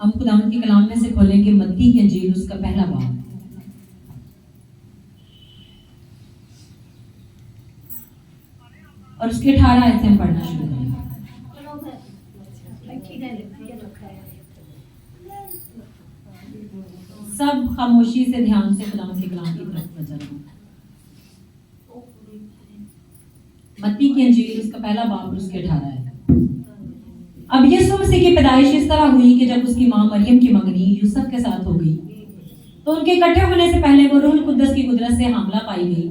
हम खुदावंद के कलाम में से खोलेंगे मत्ती की इंजील उसका पहला बाब और उसके 18 आयत से हम पढ़ना शुरू करेंगे। सब खामोशी से ध्यान से खुदावंद के कलाम की तरफ नजर रखें। मत्ती की इंजील उसका पहला बाब और उसके 18 आयत। अब यीशु मसीह की पैदाइश इस तरह हुई कि जब उसकी मां मरियम की मंगनी यूसुफ के साथ हो गई तो उनके इकट्ठे होने से पहले वो रूह कुद्दस की कुदरत से हामला पाई गई।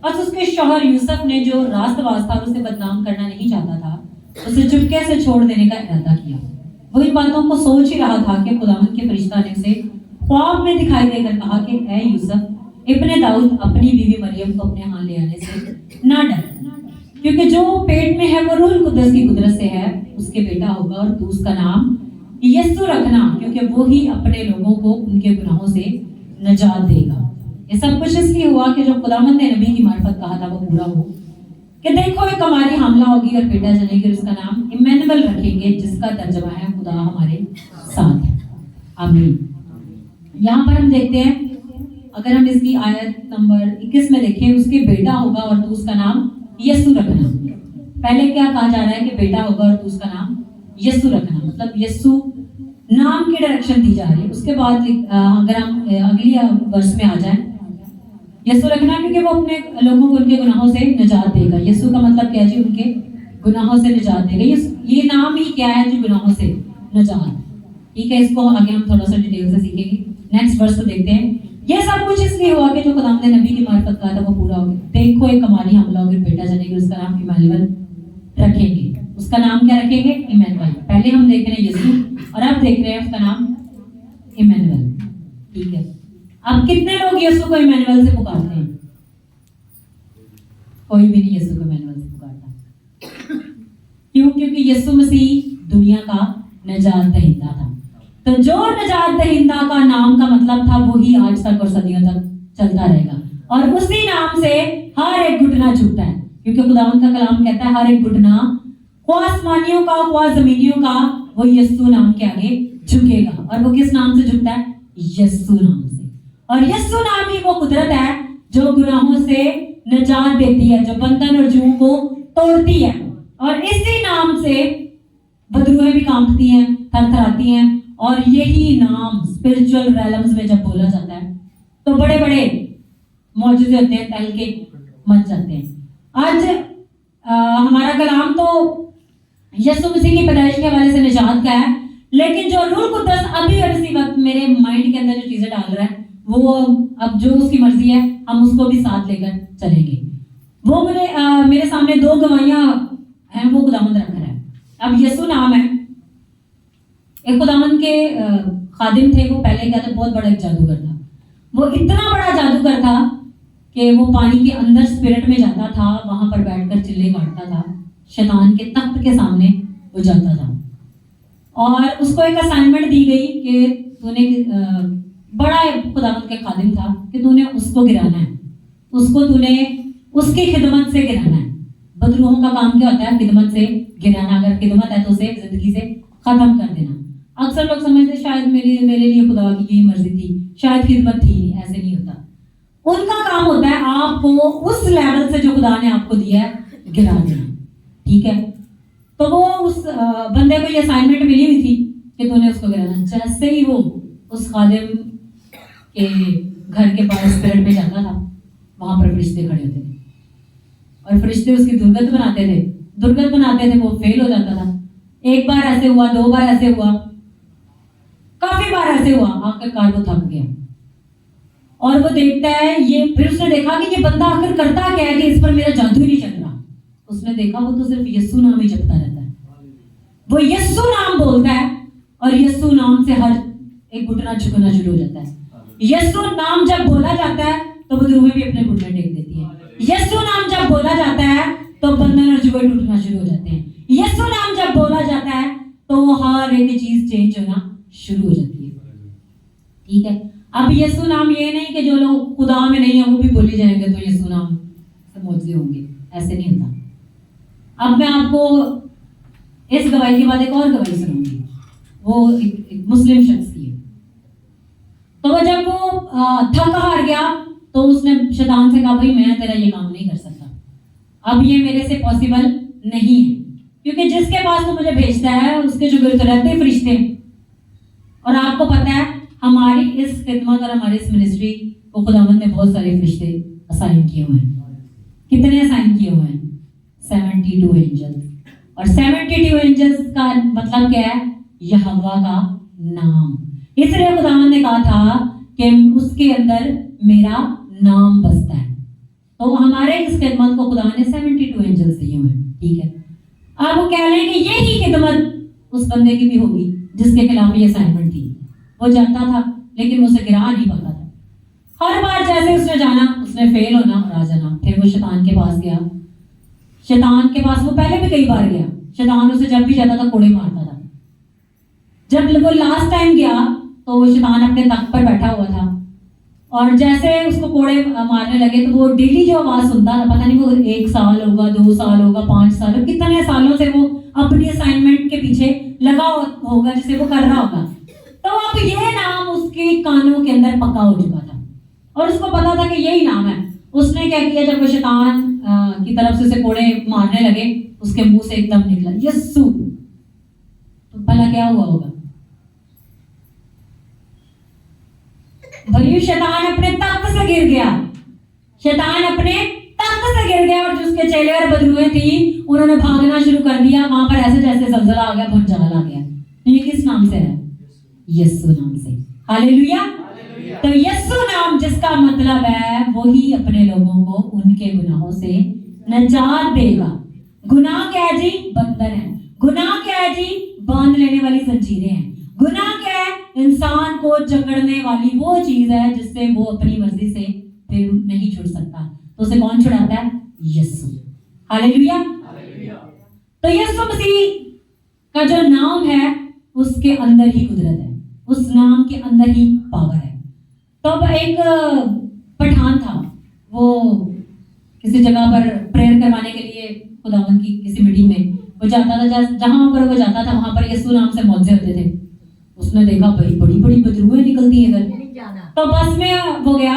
बस उसके शौहर यूसुफ ने जो रास्तबाज था उसे बदनाम करना नहीं चाहता था, उसे चुपके से छोड़ देने का इरादा किया। वो इन बातों को सोच ही रहा था कि खुदावंद के फरिश्ता ने उसे ख्वाब में दिखाई देकर कहा कि ऐ यूसुफ इब्ने दाऊद अपनी बीवी मरियम को अपने यहाँ ले आने से ना डर, क्योंकि जो पेट में है वो रूह कुद्दस की कुदरत से है, उसके बेटा होगा और तू उसका नाम यीशु रखना, क्योंकि वो ही अपने लोगों को उनके गुनाहों से नजात देगा। ये सब कुछ इसलिए हुआ कि जो खुदावंद ने नबी की मार्फत कहा था वो पूरा हो कि देखो एक हमारी हमला होगी और बेटा जनेगी, उसका नाम इम्मानुएल रखेंगे, जिसका तर्जमा है खुदा हमारे साथ है। आमीन। यहाँ पर हम देखते हैं, अगर हम इसकी आयत नंबर 21 में देखें, उसके बेटा होगा और तू उसका नाम यीशु रखना। पहले क्या कहा जा रहा है कि बेटा होगा और तू उसका नाम यीशु रखना, मतलब यीशु नाम की डायरेक्शन दी जा रही है। उसके बाद अगर हम अगली वर्ष में आ जाएं, यीशु रखना क्योंकि वो अपने लोगों को उनके गुनाहों से निजात देगा। यीशु का मतलब क्या है जी? उनके गुनाहों से निजात देगा। ये नाम ही क्या है जी? गुनाहों से निजात। ठीक है, इसको आगे हम थोड़ा सा डिटेल से सीखेंगे। नेक्स्ट वर्स को देखते हैं। ये सब कुछ इसलिए हुआ कि जो खुदावंद ने नबी की मार्फत कहा था वो पूरा हो गया। देखो एक हमारी हमला होगी, बेटा जनेगी, उसका नाम इम्मानुएल रखेंगे। उसका नाम क्या रखेंगे? इम्मानुएल। पहले हम देख रहे हैं यीशु और अब देख रहे हैं उसका नाम इम्मानुएल। ठीक है, अब कितने लोग यीशु को इम्मानुएल से पुकारते हैं? कोई भी नहीं यीशु को इम्मानुएल से पुकारता। क्यों? क्योंकि यीशु मसीह दुनिया का निजात दहिंदा था। तो जो निजात दहिंदा का नाम का मतलब था वही आज तक और सदियों तक चलता रहेगा, और उसी नाम से हर एक घुटना झुकता है, क्योंकि खुदावंद का कलाम कहता है हर एक घुटना, ख्वाह आसमानियों का ख्वाह जमीनियों का, वो यीशु नाम के आगे झुकेगा। और वो किस नाम से झुकता है? यीशु नाम से। और यीशु नाम ही वो कुदरत है जो गुनाहों से निजात देती है, जो बंधन और जुओं को तोड़ती है। और इसी नाम से बदरूहें भी कांपती हैं, थरथराती हैं। और यही नाम स्पिरिचुअल रैलम्स में जब बोला जाता है तो बड़े बड़े मौजूद होते हैं, तहलके मच जाते हैं। आज हमारा कलाम तो यीशु मसीह की पैदाइश के हवाले से निजात का है, लेकिन जो रूह कुद्दस अभी और इसी वक्त मेरे माइंड के अंदर जो चीजें डाल रहा है वो अब जो उसकी मर्जी है हम उसको भी साथ लेकर चलेंगे। वो मेरे सामने दो गवाहियां हैं, वो खुदावंद रख रहा है। अब यीशु नाम है, एक खुदावंद के खादिम थे, वो पहले क्या था, बहुत बड़ा एक जादूगर था। वो इतना बड़ा जादूगर था कि वो पानी के अंदर स्पिरिट में जाता था, वहां पर बैठकर चिल्ले काटता था, शैतान के तख्त के सामने वो जाता था। और उसको एक असाइनमेंट दी गई कि तूने बड़ा खुदावंद के खादिम था कि तूने उसको गिराना है, उसको तूने उसकी खिदमत से गिराना है। बदरूहों का काम क्या होता है? खिदमत से गिराना। अगर खिदमत है तो उसे जिंदगी से खत्म कर देना। अक्सर लोग समझते शायद मेरे लिए खुदा की यही मर्जी थी, शायद खिदमत थी। ऐसे नहीं होता। उनका काम होता है आपको उस लेवल से जो खुदा ने आपको दिया है गिरा देना। ठीक है, तो वो उस बंदे को ये असाइनमेंट मिली हुई थी कि तूने उसको गिराना। जैसे ही वो उस खादिम के घर के पास स्पिरिट में जाता था, वहां पर फरिश्ते खड़े होते थे और फरिश्ते उसकी दुर्गत बनाते थे। वो फेल हो जाता था। एक बार ऐसे हुआ, दो बार ऐसे हुआ, काफी बार ऐसे हुआ, आखिरकार वो थक गया और वो देखता है ये, फिर उसने देखा कि ये बंदा आखिर करता क्या है कि इस पर मेरा जादू ही नहीं चल रहा। उसने देखा वो तो सिर्फ यीशु नाम ही जपता रहता है। वो यीशु नाम बोलता है और यीशु नाम से हर एक घुटना झुकना शुरू हो जाता है। यीशु नाम जब बोला जाता है तो बदरूहें भी अपने घुटने टेक देती है। यीशु नाम जब बोला जाता है तो बंधन और जुए टूटना शुरू हो जाते हैं। यीशु नाम जब बोला जाता है तो हर एक चीज चेंज होना शुरू हो जाती है। ठीक है, अब यीशु नाम ये नहीं कि जो लोग खुदा में नहीं है वो भी बोले जाएंगे तो यीशु नाम से मौजूद होंगे, ऐसे नहीं होता। अब मैं आपको इस गवाही के बाद एक और गवाही सुनाऊंगी। वो एक मुस्लिम शख्स थी। तो जब वो थक हार गया तो उसने शैतान से कहा, भाई मैं तेरा ये काम नहीं कर सकता, अब ये मेरे से पॉसिबल नहीं है, क्योंकि जिसके पास तो मुझे भेजता है उसके जो गिरते रहते हैं फरिश्ते। और आपको पता है हमारी इस खिदमत और हमारी इस मिनिस्ट्री को खुदावंद ने बहुत सारे फरिश्ते असाइन किए हुए हैं। कितने असाइन किए हुए हैं? 72 एंजल्स। और 72 एंजल्स का मतलब क्या है? यहोवा का नाम। इसलिए खुदावंद ने कहा था कि उसके अंदर मेरा नाम बसता है। तो हमारे इस खिदमत को खुदा ने 72 एंजल्स दिए हुए हैं, ठीक है। अब वो कह लें कि यही खिदमत उस बंदे की भी होगी जिसके खिलाफ ये असाइनमेंट थी। वो जानता था लेकिन उसे गिरा नहीं पाता था। हर बार जैसे उसने जाना उसने फेल होना और आ जाना। फिर वो शैतान के पास गया। शैतान के पास वो पहले भी कई बार गया। शैतान उसे जब भी जाता था कोड़े मारता था। जब वो लास्ट टाइम गया तो वो शैतान अपने तख्त पर बैठा हुआ था और जैसे उसको कोड़े मारने लगे तो वो डेली जो आवाज सुनता था, पता नहीं वो 1 साल होगा, 2 साल होगा, 5 साल होगा, कितने सालों से वो अपनी असाइनमेंट के पीछे लगा होगा जिसे वो कर रहा होगा। तो अब ये नाम उसके कानों के अंदर पक्का हो चुका था और उसको पता था कि यही नाम है। उसने क्या किया, जब वो शैतान की तरफ से उसे कोड़े मारने लगे उसके मुंह से एकदम निकला यस्सु। तो भला क्या हुआ होगा? भले शैतान अपने तख्त से गिर गया। शैतान अपने तख्त से गिर गया और जो उसके चेले और बदरुएं थी उन्होंने भागना शुरू कर दिया। वहां पर ऐसे जैसे जलजला आ गया, भूचाल आ गया। तो ये किस नाम से है? यस्सु नाम से। हालेलुया। तो यस्सु नाम जिसका मतलब है वही अपने लोगों को उनके गुनाहों से निजात देगा। गुनाह क्या है जी? बंधन है। गुनाह क्या है जी? बांध लेने वाली जंजीरें हैं। गुनाह क्या है? इंसान को जकड़ने वाली वो चीज है जिससे वो अपनी मर्जी से फिर नहीं छुड़ सकता। तो उसे कौन छुड़ाता है? यीशु। हालेलुया। तो यीशु मसीह का जो नाम है उसके अंदर ही कुदरत है, उस नाम के अंदर ही पावर है। तो अब एक पठान था, वो किसी जगह पर प्रेयर करवाने के लिए खुदावंद की किसी मीटिंग में वो जाता था। जहां पर वो जाता था वहां पर यीशु नाम से मौजे होते थे। उसने देखा भाई बड़ी बड़ी बदरूएं निकलती है इधर। तो बस में वो गया,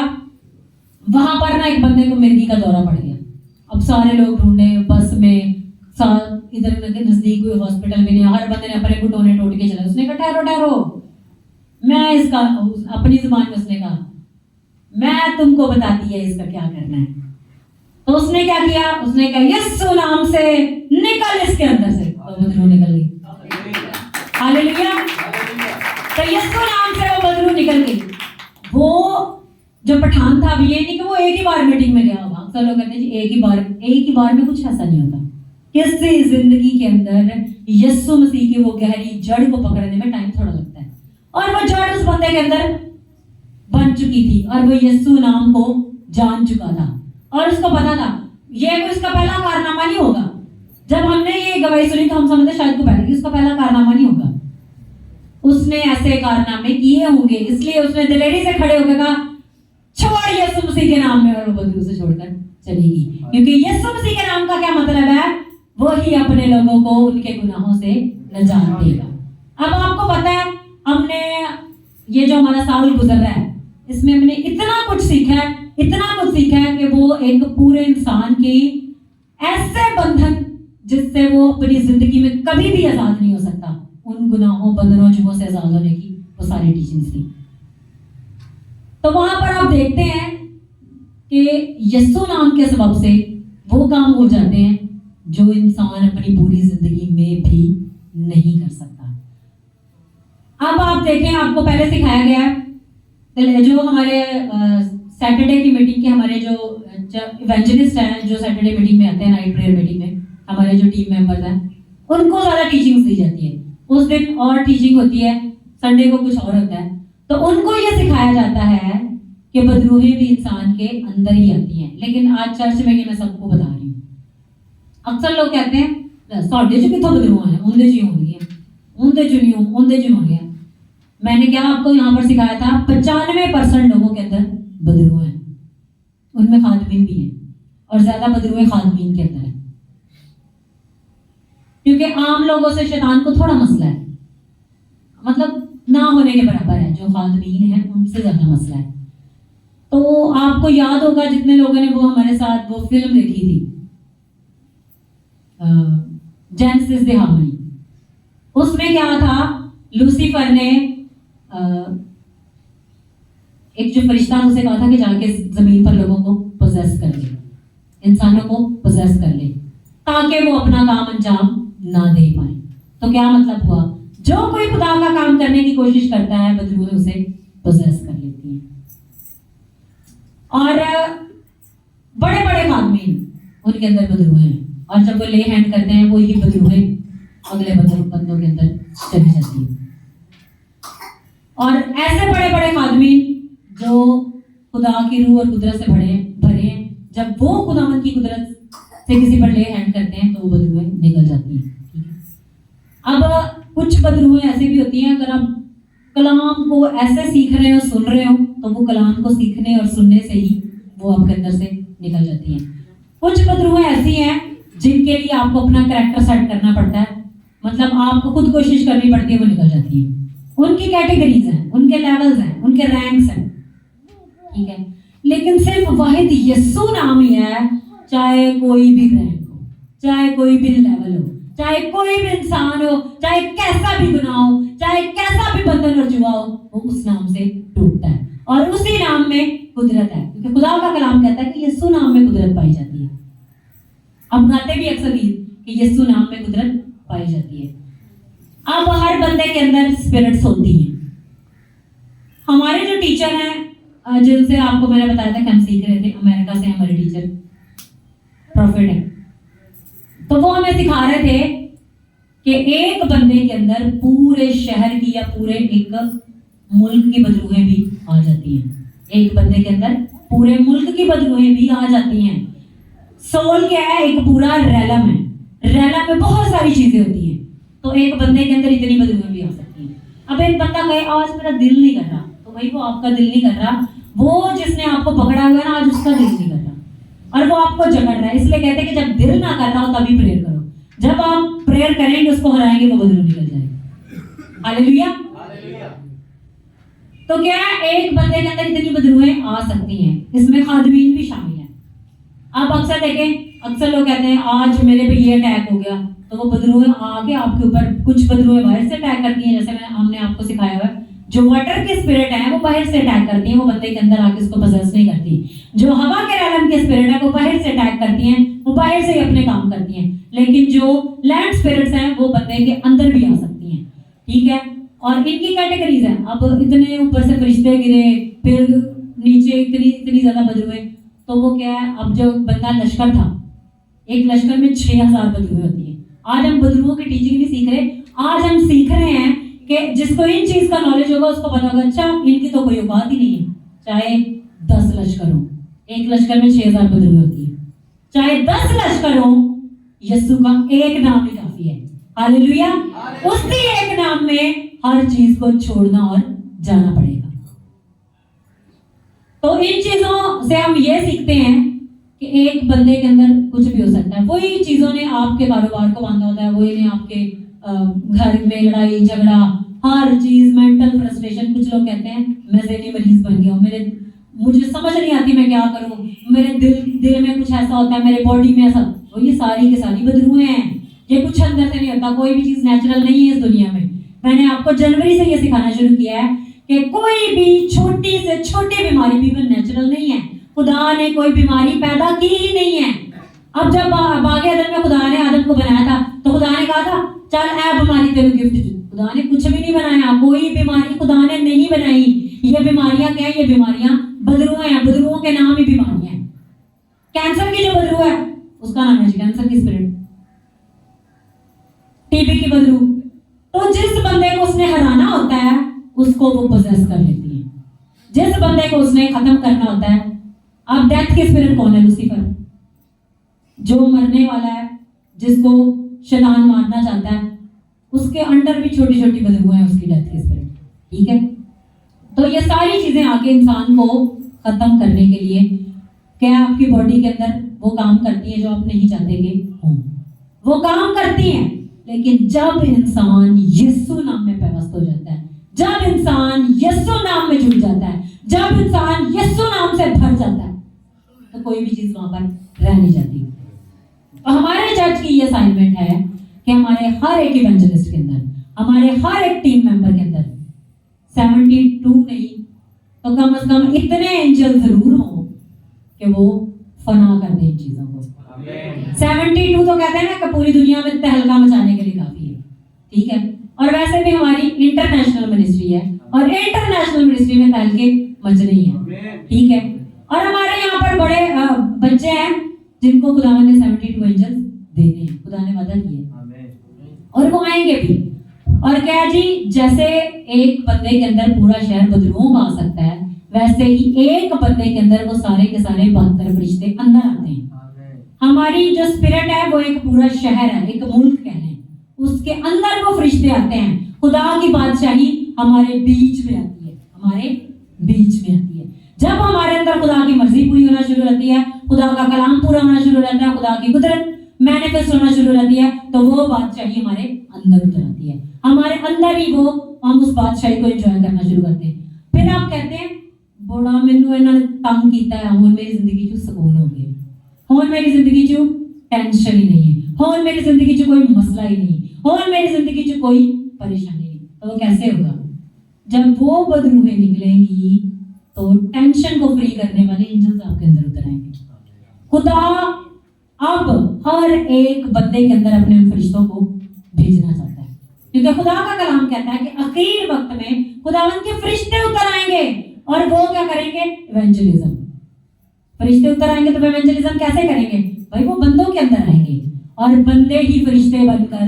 वहां पर ना एक बंदे को मिर्गी का दौरा पड़ गया। अब सारे लोग ढूंढे बस में, इधर नजदीक कोई हॉस्पिटल भी नहीं। हर बंदे ने अपने घुटने टोट के चला। उसने कहा ठहरो ठहरो, मैं इसका अपनी जुबान में उसने कहा मैं तुमको बताती है इसका क्या करना है। तो उसने क्या किया? उसने कहा यीशु नाम से निकल इसके अंदर से। तो बदरू निकल गई। हालेलुया। तो यीशु नाम से वो बदरू निकल गई। वो जो पठान था, अभी ये नहीं कि वो एक ही बार मीटिंग में गया होगा। अक्सर लोग कहते हैं जी एक ही बार में कुछ ऐसा नहीं होता। किसी जिंदगी के अंदर यीशु मसीह की वो गहरी जड़ को पकड़ने में टाइम थोड़ा लगता है। और वो जड़ उस बंदे के अंदर बन चुकी थी और वो यीशु नाम को जान चुका था और उसको पता था ये कोई इसका पहला कारनामा नहीं होगा। जब हमने ये गवाही सुनी तो हम समझते शायद को पहले इसका पहला कारनामा नहीं होगा। उसने ऐसे कारनामे किए होंगे, इसलिए उसने दिलेरी से खड़े होकर कहा छोड़ यीशु मसीह के नाम में, और वो बंदूक से छोड़कर चलेगी। क्योंकि यीशु मसीह के नाम का क्या मतलब है? वो ही अपने लोगों को उनके गुनाहों से निजात देगा। अब आपको पता है हमने ये जो हमारा साल गुजर रहा है इसमें हमने इतना कुछ सीखा है कि वो एक पूरे इंसान की ऐसे बंधन जिससे वो अपनी जिंदगी में कभी भी आजाद नहीं हो सकता, उन गुनाहों बंधनों जुओं से आजाद होने की वो सारी टीचिंग्स थी। तो वहां पर आप देखते हैं कि यीशु नाम के सबब से वो काम हो जाते हैं जो इंसान अपनी पूरी जिंदगी में भी नहीं कर सकता। अब आप देखें, आपको पहले सिखाया गया है जो हमारे सैटरडे की मीटिंग के हमारे जो इवेंजलिस्ट हैं जो सैटरडे मीटिंग में आते हैं, नाइट प्रेयर मीटिंग में हमारे जो टीम मेंबर्स हैं उनको ज्यादा टीचिंग्स दी जाती है। उस दिन और टीचिंग होती है, संडे को कुछ और होता है। तो उनको ये सिखाया जाता है कि बदरूहें भी इंसान के अंदर ही आती हैं। लेकिन आज चर्च में ये मैं सबको बता रही हूँ। अक्सर लोग कहते हैं साढ़े जो कितना बदरूह है उनके जी होंगी उनके जो नहीं उनके जो होंगे। मैंने क्या आपको यहाँ पर सिखाया था 95% लोगों के अंदर बदरूह हैं, उनमें खातमीन भी है और ज्यादा बदरूह खातमीन के अंदर है। क्योंकि आम लोगों से शैतान को थोड़ा मसला है। मतलब ना होने के बराबर है। जो खातमीन है उनसे ज्यादा मसला है। तो आपको याद होगा जितने लोगों ने वो हमारे साथ वो फिल्म देखी थी जेनेसिस द हार्मनी, उसमें क्या था, लूसीफर ने एक जो फरिश्ता है उसे कहा था कि जाके जमीन पर लोगों को पोजेस कर ले, इंसानों को पोजेस कर ले, ताकि वो अपना काम अंजाम ना दे पाए। तो क्या मतलब हुआ, जो कोई खुदा का काम करने की कोशिश करता है बदरूहें उसे पोजेस कर लेती हैं। और बड़े बड़े खातमीन उनके अंदर बदरूहें हैं, और जब वो ले हैंड करते हैं वो ही बदरूहें अगले बंदों के अंदर चली जाती है। और ऐसे बड़े बड़े खातमीन जो खुदा की रूह और कुदरत से भरे हैं, जब वो खुदावंद की कुदरत से किसी पर ले हैंड करते हैं तो वो बदरूहें निकल जाती हैं। ठीक है, अब कुछ बदरूहें ऐसी भी होती हैं, अगर आप कलाम को ऐसे सीख रहे हो, सुन रहे हो, तो वो कलाम को सीखने और सुनने से ही वो आपके अंदर से निकल जाती हैं। कुछ बदरूहें ऐसी हैं जिनके लिए आपको अपना कैरेक्टर सेट करना पड़ता है, मतलब आपको खुद कोशिश करनी पड़ती है, वो निकल जाती है। उनकी कैटेगरीज हैं, उनके लेवल्स हैं, उनके रैंक्स हैं। ठीक है, लेकिन सिर्फ वाहिद यीशु नाम ही है, चाहे कोई भी रैंक हो, चाहे कोई भी लेवल हो, चाहे कोई भी इंसान हो, चाहे कैसा भी गुनाह हो, चाहे कैसा भी बंधन और जुआ हो, वो उस नाम से टूटता है। और उसी नाम में कुदरत है, क्योंकि खुदा का कलाम कहता है कि यीशु नाम में कुदरत पाई जाती है। अब गाते भी अक्सर गीत कि यीशु नाम में कुदरत पाई जाती है। अब हर बंदे के अंदर स्पिरिट्स होती हैं। हमारे जो टीचर हैं, जिनसे आपको मैंने बताया था कि हम सीख रहे थे, अमेरिका से हमारे टीचर प्रॉफिट है, तो वो हमें सिखा रहे थे कि एक बंदे के अंदर पूरे शहर की या पूरे एक मुल्क की बदरूहें भी आ जाती हैं। एक बंदे के अंदर पूरे मुल्क की बदरूहें भी आ जाती हैं। सोल क्या है, एक पूरा रैलम है, रैलम में बहुत सारी चीजें होती हैं, तो एक बंदे के अंदर इतनी बदरूहें भी आ सकती हैं। अब एक बंदा कहे आज मेरा दिल नहीं कर रहा, तो भाई वो आपका दिल नहीं कर रहा, वो जिसने आपको पकड़ा हुआ है ना, आज उसका दिल नहीं कर रहा और वो आपको जकड़ रहा है। इसलिए कहते हैं कि जब दिल ना कर रहा हो तभी प्रेयर करो, जब आप प्रेयर करेंगे उसको हराएंगे वो बदरू निकल जाएगी। हालेलुया। तो क्या एक बंदे के अंदर इतनी बदरूहें आ सकती हैं, इसमें खादमीन भी शामिल है। आप अक्सर देखें, अक्सर लोग कहते हैं आज मेरे पे ये अटैक हो गया, तो वो बदरूहें आके आपके ऊपर, कुछ बदरूहें बाहर से अटैक करती हैं, जैसे हमने आपको सिखाया हुआ है। जो वाटर के स्पिरिट है वो बाहर से अटैक करती हैं, वो बंदे के अंदर आके उसको पजेस नहीं करती। जो हवा के आलम के स्पिरिट है वो बाहर से अटैक करती हैं, वो बाहर से ही अपने काम करती हैं। लेकिन जो लैंड स्पिरिट्स हैं वो बंदे के अंदर भी आ सकती हैं। ठीक है, और इनकी कैटेगरीज हैं। अब इतने ऊपर से फरिश्ते गिरे, फिर नीचे इतनी ज्यादा बदरूहें, तो वो क्या है, अब जो बंदा लश्कर था, एक लश्कर में 6000 बदरूहें होती हैं। आज हम बदरूहों की टीचिंग नहीं सीख रहे, आज हम सीख रहे हैं कि जिसको इन चीज का नॉलेज होगा उसको पता होगा, अच्छा इनकी तो कोई औकात ही नहीं है। चाहे 10 लश्कर हो, एक लश्कर में 6000 बदरूहें होती है, चाहे 10 लश्कर हो, यीशु का एक नाम ही काफी है। हालेलुया। उसी एक नाम में हर चीज को छोड़ना और जाना पड़ेगा। तो इन चीजों से हम ये सीखते हैं कि एक बंदे के अंदर कुछ भी हो सकता है। वही चीजों ने आपके कारोबार को बांधा होता है, वही ने आपके घर में लड़ाई झगड़ा, हर चीज, मेंटल फ्रस्ट्रेशन। कुछ लोग कहते हैं मैं ज़हनी मरीज बन गया हूँ, मुझे समझ नहीं आती मैं क्या करूं, मेरे दिल में कुछ ऐसा होता है, मेरे बॉडी में ऐसा। वो ये सारी की सारी बदरूहें हैं, ये कुछ अंदर से नहीं होता। कोई भी चीज नेचुरल नहीं है इस दुनिया में। मैंने आपको जनवरी से ये सिखाना शुरू किया है कि कोई भी छोटी से छोटी बीमारी भी नेचुरल नहीं है। खुदा ने कोई बीमारी पैदा की ही नहीं है। अब जब बागे अदन में खुदा ने आदम को बनाया था, तो खुदा ने कहा था चल ए बीमारी तेरे गिफ्ट। खुदा ने कुछ भी नहीं बनाया, कोई बीमारी खुदा ने नहीं बनाई। ये बीमारियां क्या है, ये बीमारियां बदरूहें हैं, बदरूहों के नाम ही बीमारियां हैं। कैंसर की जो बदरू है उसका नाम है कैंसर की स्पिरिट, टीबी की बदरू। तो जिस बंदे को उसने हराना होता है उसको वो पोजेस कर लेती है, जिस बंदे को उसने खत्म करना होता है। अब डेथ की स्पिरिट कौन है? लूसीफर, जो मरने वाला है, जिसको शैतान मारना चाहता है, उसके अंडर भी छोटी छोटी बदरूहें हैं उसकी डेथ की स्पिरिट। ठीक है, तो ये सारी चीजें आके इंसान को खत्म करने के लिए क्या आपकी बॉडी के अंदर वो काम करती है जो आप नहीं चाहते कि हो। वो काम करती हैं, लेकिन जब इंसान यीशु नाम में व्यवस्थ हो जाता है, जब इंसान यीशु नाम में जुड़ जाता है, जब इंसान यीशु नाम से भर जाता है, तो कोई भी चीज वहां पर रह नहीं जाती। तो हमारे चर्च की ये असाइनमेंट है कि हमारे हर एक इवेंजलिस्ट के अंदर, हमारे हर एक टीम मेंबर के अंदर 72 नहीं तो कम से कम इतने एंजल जरूर हों कि वो फना कर दे इन चीजों को। 72 तो कहते हैं ना कि पूरी दुनिया में तहलका मचाने के लिए काफी है, ठीक है। और वैसे भी हमारी इंटरनेशनल मिनिस्ट्री है और इंटरनेशनल मिनिस्ट्री में तहलके मचने ही है, ठीक है। और हमारे यहाँ पर बड़े बच्चे हैं जिनको खुदावन ने 72 एंजल्स देने हैं, खुदा ने वादा किया और वो आएंगे भी। और क्या जी, जैसे एक बंदे के अंदर पूरा शहर बदरूम आ सकता है, वैसे ही एक बंदे के अंदर वो सारे के सारे 72 फरिश्ते अंदर आते हैं। हमारी जो स्पिरिट है वो एक पूरा शहर है, एक मुल्क कह लें, उसके अंदर वो फरिश्ते आते हैं। खुदा की बादशाही हमारे बीच में आती है, हमारे बीच में आती है। जब हमारे अंदर खुदा की मर्जी पूरी होना शुरू होती है, खुदा का कलाम पूरा होना शुरू हो जाता है, खुदा की कुदरत मैनिफेस्ट होना शुरू हो जाती है, तो वो बादशाही हमारे अंदर उतर आती है। हमारे अंदर ही वो हम उस बादशाही को एंजॉय करना शुरू करते हैं। फिर आप कहते हैं बड़ा मैनू इन्होंने तंग किया है, हुण मेरी जिंदगी च सुकून हो गया, हुण मेरी जिंदगी च टेंशन ही नहीं है, हुण मेरी जिंदगी च कोई मसला ही नहीं, हुण मेरी जिंदगी च कोई परेशानी नहीं। तो वो कैसे होगा? जब वो बदरूहें निकलेंगी तो टेंशन को फ्री करने वाले एंजल्स आपके अंदर उतर आएंगे। खुदा अब हर एक बंदे के अंदर अपने उन फरिश्तों को भेजना चाहता है, क्योंकि खुदा का कलाम कहता है कि आखिर वक्त में खुदावन के फरिश्ते उतर आएंगे और वो क्या करेंगे? इवेंजलिज्म। फरिश्ते उतर आएंगे तो इवेंजलिज्म कैसे करेंगे भाई? वो बंदों के अंदर आएंगे और बंदे ही फरिश्ते बनकर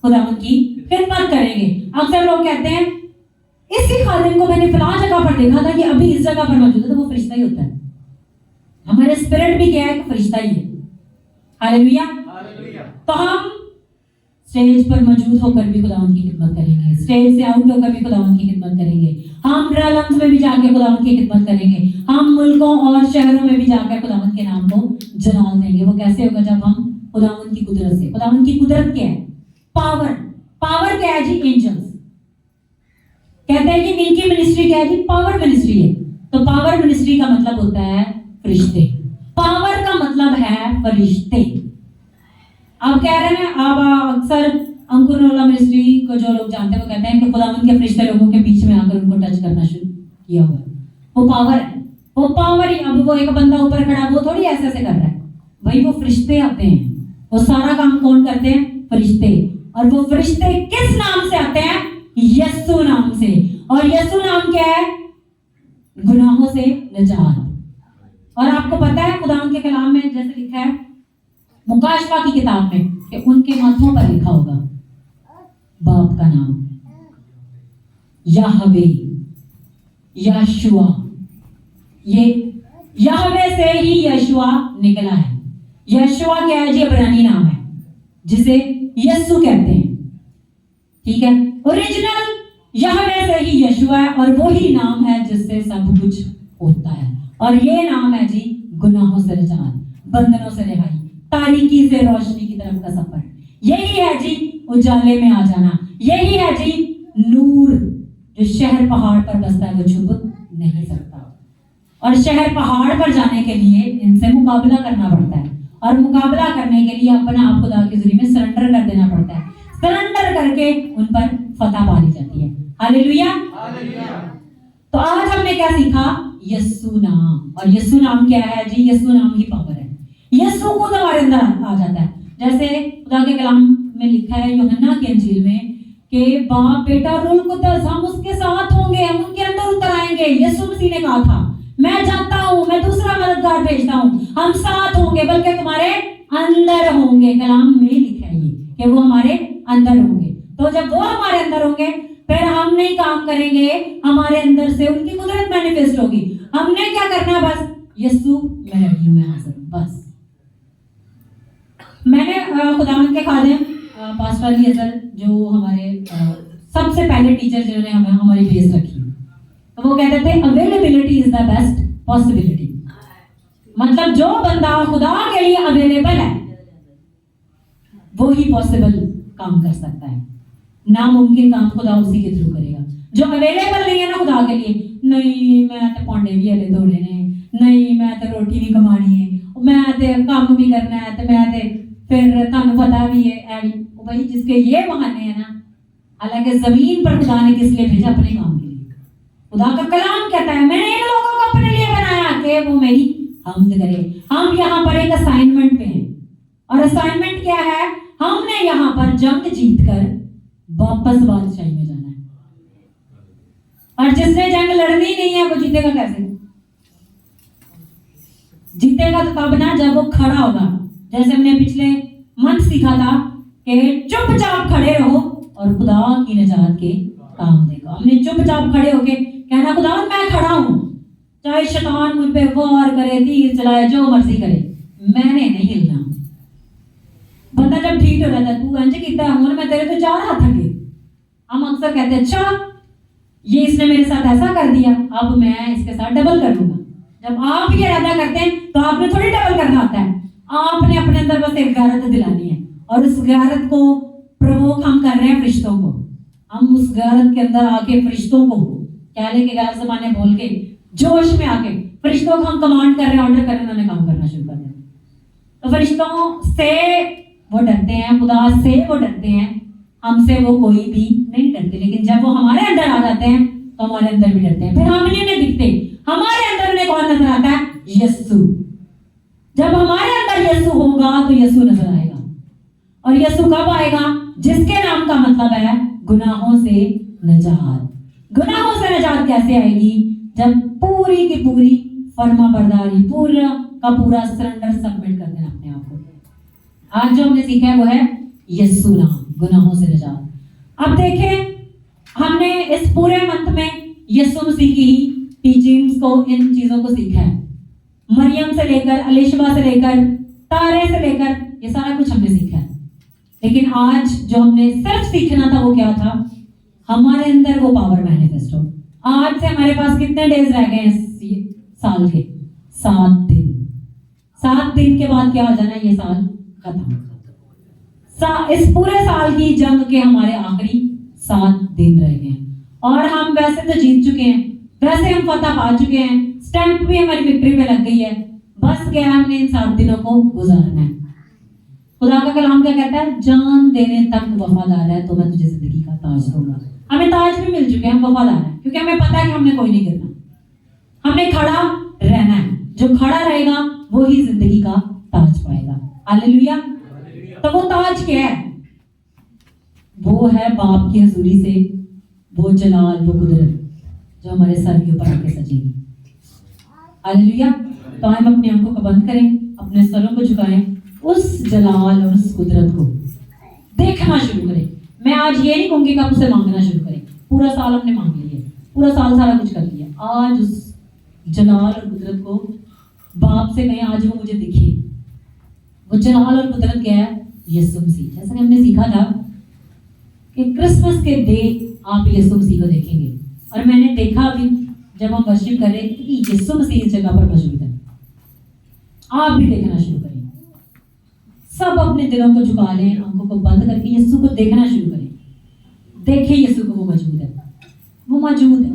खुदावन की खिदमत करेंगे। अक्सर लोग कहते हैं इसी खादिम को मैंने फलां जगह पर देखा था कि अभी इस जगह पर मौजूद है, तो वो फरिश्ता ही होता है। हमारे स्पिरिट भी क्या है? फरिश्ता ही है। हालेलुया। तो हम स्टेज पर मौजूद होकर भी खुदावन की खिदमत करेंगे, स्टेज से आउट होकर भी खुदावन की खिदमत करेंगे, हम रलम्स में भी जाकर खुदावन की खिदमत करेंगे, हम मुल्कों और शहरों में भी जाकर खुदावन के नाम को जलाल देंगे। वो कैसे होगा? जब हम खुदावन की कुदरत से, खुदावन की कुदरत क्या है? पावर। पावर क्या है जी? एंजल्स। कहते हैं कि इनकी मिनिस्ट्री क्या है जी? पावर मिनिस्ट्री है। तो पावर मिनिस्ट्री का मतलब होता है फरिश्ते। पावर का मतलब है फरिश्ते। आप कह रहे हैं, आप अक्सर अंकुरनोला मिनिस्ट्री को जो लोग जानते हैं वो कहते हैं कि खुदावन के फरिश्ते लोगों के बीच में आकर उनको टच करना शुरू किया हुआ है। वो पावर है, वो पावर ही। अब वो एक बंदा ऊपर खड़ा, वो थोड़ी ऐसे ऐसे कर रहा है भाई, वो फरिश्ते आते हैं। वो सारा काम कौन करते हैं? फरिश्ते। और वो फरिश्ते किस नाम से आते हैं? यीशु नाम से। और यीशु नाम क्या है? गुनाहों से निजात। और आपको पता है खुदावन के कलाम में जैसे लिखा है मुकाशवा की किताब में कि उनके माथों पर लिखा होगा बाप का नाम याहवे, यशुआ। ये याहवे से ही यशुआ निकला है। यशुआ क्या है जी? इब्रानी नाम है जिसे यीशु कहते हैं, ठीक है। ओरिजिनल याहवे से ही यशुआ है और वही नाम है जिससे सब कुछ होता है। और ये नाम है जी गुनाहों से निजात, बंधनों से रिहाई, तारीकी से रोशनी की तरफ का सफर। यही है जी उजाले में आ जाना। यही है जी नूर जो शहर पहाड़ पर बसता है वो छुप नहीं सकता। और शहर पहाड़ पर जाने के लिए इनसे मुकाबला करना पड़ता है, और मुकाबला करने के लिए अपना आप खुदा के ज़रिए में सरेंडर कर देना पड़ता है। सरेंडर करके उन पर फतह पा ली जाती है। हालेलुया। तो आज हमने क्या सीखा? यीशु नाम। और यीशु नाम क्या है जी? यीशु नाम ही पावर है। यीशु खुद हमारे अंदर आ जाता है। जैसे खुदा के कलाम में लिखा है यूहन्ना की इंजील में कि बाप बेटा रूह कुद्दस हम उसके साथ होंगे, हम उनके अंदर उतर आएंगे। यीशु मसीह ने कहा था मैं जाता हूं, मैं दूसरा मददगार भेजता हूं, हम साथ होंगे, बल्कि तुम्हारे अंदर होंगे। कलाम में लिखा है ये कि वो हमारे अंदर होंगे। तो जब वो हमारे अंदर होंगे फिर हम नहीं काम करेंगे, हमारे अंदर से उनकी कुदरत मैनिफेस्ट होगी। हमने क्या करना? बस यीशु मैं रही हूं, मैं हाजिर हूं, बस। मैंने खुदावन के खादिम पास्टर अली अजहर जो हमारे सबसे पहले टीचर जिन्होंने हमें हमारी बेस रखी, तो वो कहते थे availability is the best possibility. मतलब जो बंदा खुदा के लिए अवेलेबल है वो ही पॉसिबल काम कर सकता है। नामुमकिन काम खुदा उसी के थ्रू करेगा। जो अवेलेबल नहीं है ना खुदा के लिए, नहीं मैं तो पांडे भी हले दौड़े ने, नहीं मैं तो रोटी भी कमानी है, मैं तो काम भी करना है, तो मैं तो फिर तुहानू पता भी है भाई जिसके ये बहाने हैं ना, हालांकि जमीन पर खुदा ने किस लिए भेजा? अपने काम के लिए। खुदा का कलाम कहता है मैंने इन लोगों को अपने लिए बनाया कि वो मेरी हमद करे। हम यहाँ पर एक असाइनमेंट पे हैं, और असाइनमेंट क्या है? हमने यहाँ पर जंग जीतकर वापस बादशाही में जाना है। और जिसने जंग लड़नी नहीं है वो जीतेगा कैसे? जीतेगा तो तब ना जब वो खड़ा होगा। जैसे हमने पिछले मंथ सीखा था कि चुपचाप खड़े रहो और खुदा की निजात के काम देखो। हमने चुपचाप खड़े होके कहना खुदा मैं खड़ा हूं, चाहे शैतान मुझ पे वार करे, तीर चलाए, जो मर्जी करे, मैंने नहीं हिलना। बंदा जब ठीक हो जाता है, तू इंज कीता हुन मैं तेरे तो 4 हाथ अगे। हम अक्सर कहते हैं अच्छा ये इसने मेरे साथ ऐसा कर दिया, अब मैं इसके साथ डबल कर लूंगा। जब आप ये इरादा करते हैं तो आपने थोड़ी डबल करना होता है, आपने अपने अंदर बस एक गैरत दिलानी है। और उस गैरत को प्रवोक हम कर रहे हैं फरिश्तों को। हम उस गैरत के अंदर आके फरिश्तों को क्या लेके गैर ज़बानें बोल के जोश में आके फरिश्तों को हम कमांड कर रहे हैं, ऑर्डर कर रहे हैं, उन्होंने काम करना शुरू कर दिया। तो फरिश्तों से वो डरते हैं, खुदा से वो डरते हैं, हमसे वो कोई भी नहीं डरते। लेकिन जब वो हमारे अंदर आ जाते हैं तो हमारे अंदर भी डरते हैं। फिर हम नहीं दिखते, हमारे अंदर उन्हें कौन नजर आता है? यीशु। जब हमारे अंदर यीशु होगा तो यीशु नजर आएगा। और यीशु कब आएगा? जिसके नाम का मतलब है गुनाहों से निजात। गुनाहों से निजात कैसे आएगी? जब पूरी की पूरी फर्माबरदारी, पूरा का पूरा सरेंडर, सबमिट कर देना अपने आप को। आज जो हमने सीखा है वो है यीशु नाम, गुनाहों से निजात। अब देखें हमने इस पूरे मंथ में यीशु मसीह की ही टीचिंग्स को, इन चीजों को सीखा है। मरियम से लेकर, अलीशबा से लेकर, तारे से लेकर, ये सारा कुछ हमने सीखा है। लेकिन आज जो हमने सिर्फ सीखना था वो क्या था? हमारे अंदर वो पावर मैनिफेस्ट हो। आज से हमारे पास कितने डेज रह गए हैं साल के? 7 दिन। 7 दिन के बाद क्या हो जाना है? ये साल खत्म। इस पूरे साल की जंग के हमारे आखिरी 7 दिन रह गए हैं। और हम वैसे तो जीत चुके हैं, वैसे हम फतह पा चुके हैं, स्टैंप भी हमारी विक्ट्री पे लग गई है। बस क्या हमने इन 7 दिनों को गुजारना है। खुदा का कलाम क्या कहता है? जान देने तक वफादार है तो मैं तुझे जिंदगी का ताज दूंगा। हमें ताज भी मिल चुके हैं, हम वफादार हैं, क्योंकि हमें पता है कि हमने कोई नहीं गिरना, हमने खड़ा रहना है। जो खड़ा रहेगा वो ही जिंदगी का ताज पाएगा। हालेलुया। तो वो ताज क्या है? वो है बाप की हजूरी से वो जलाल, वो कुदरत जो हमारे सर के ऊपर आके सजेगी। हालेलुया। तो हम अपने आंखों को बंद करें, अपने सरों को झुकाएं, उस जलाल और उस कुदरत को देखना शुरू करें। मैं आज ये नहीं कहूंगी कि आप उसे मांगना शुरू करें, पूरा साल हमने मांग लिया, पूरा साल सारा कुछ कर लिया। आज उस जलाल और कुदरत को बाप से कहें आज वो मुझे दिखे। वो जलाल और कुदरत क्या है? यीशु मसीह। जैसा कि हमने सीखा था कि क्रिसमस के डे आप यीशु मसीह को देखेंगे। और मैंने देखा अभी जब हम वर्शिप कर रहे थे कि यीशु मसीह इस जगह पर मौजूद है। आप भी देखना शुरू करें, सब अपने दिलों को झुका लें, आंखों को बंद करके यीशु को देखना शुरू करें। देखें यीशु को, वो मौजूद है, वो मौजूद है।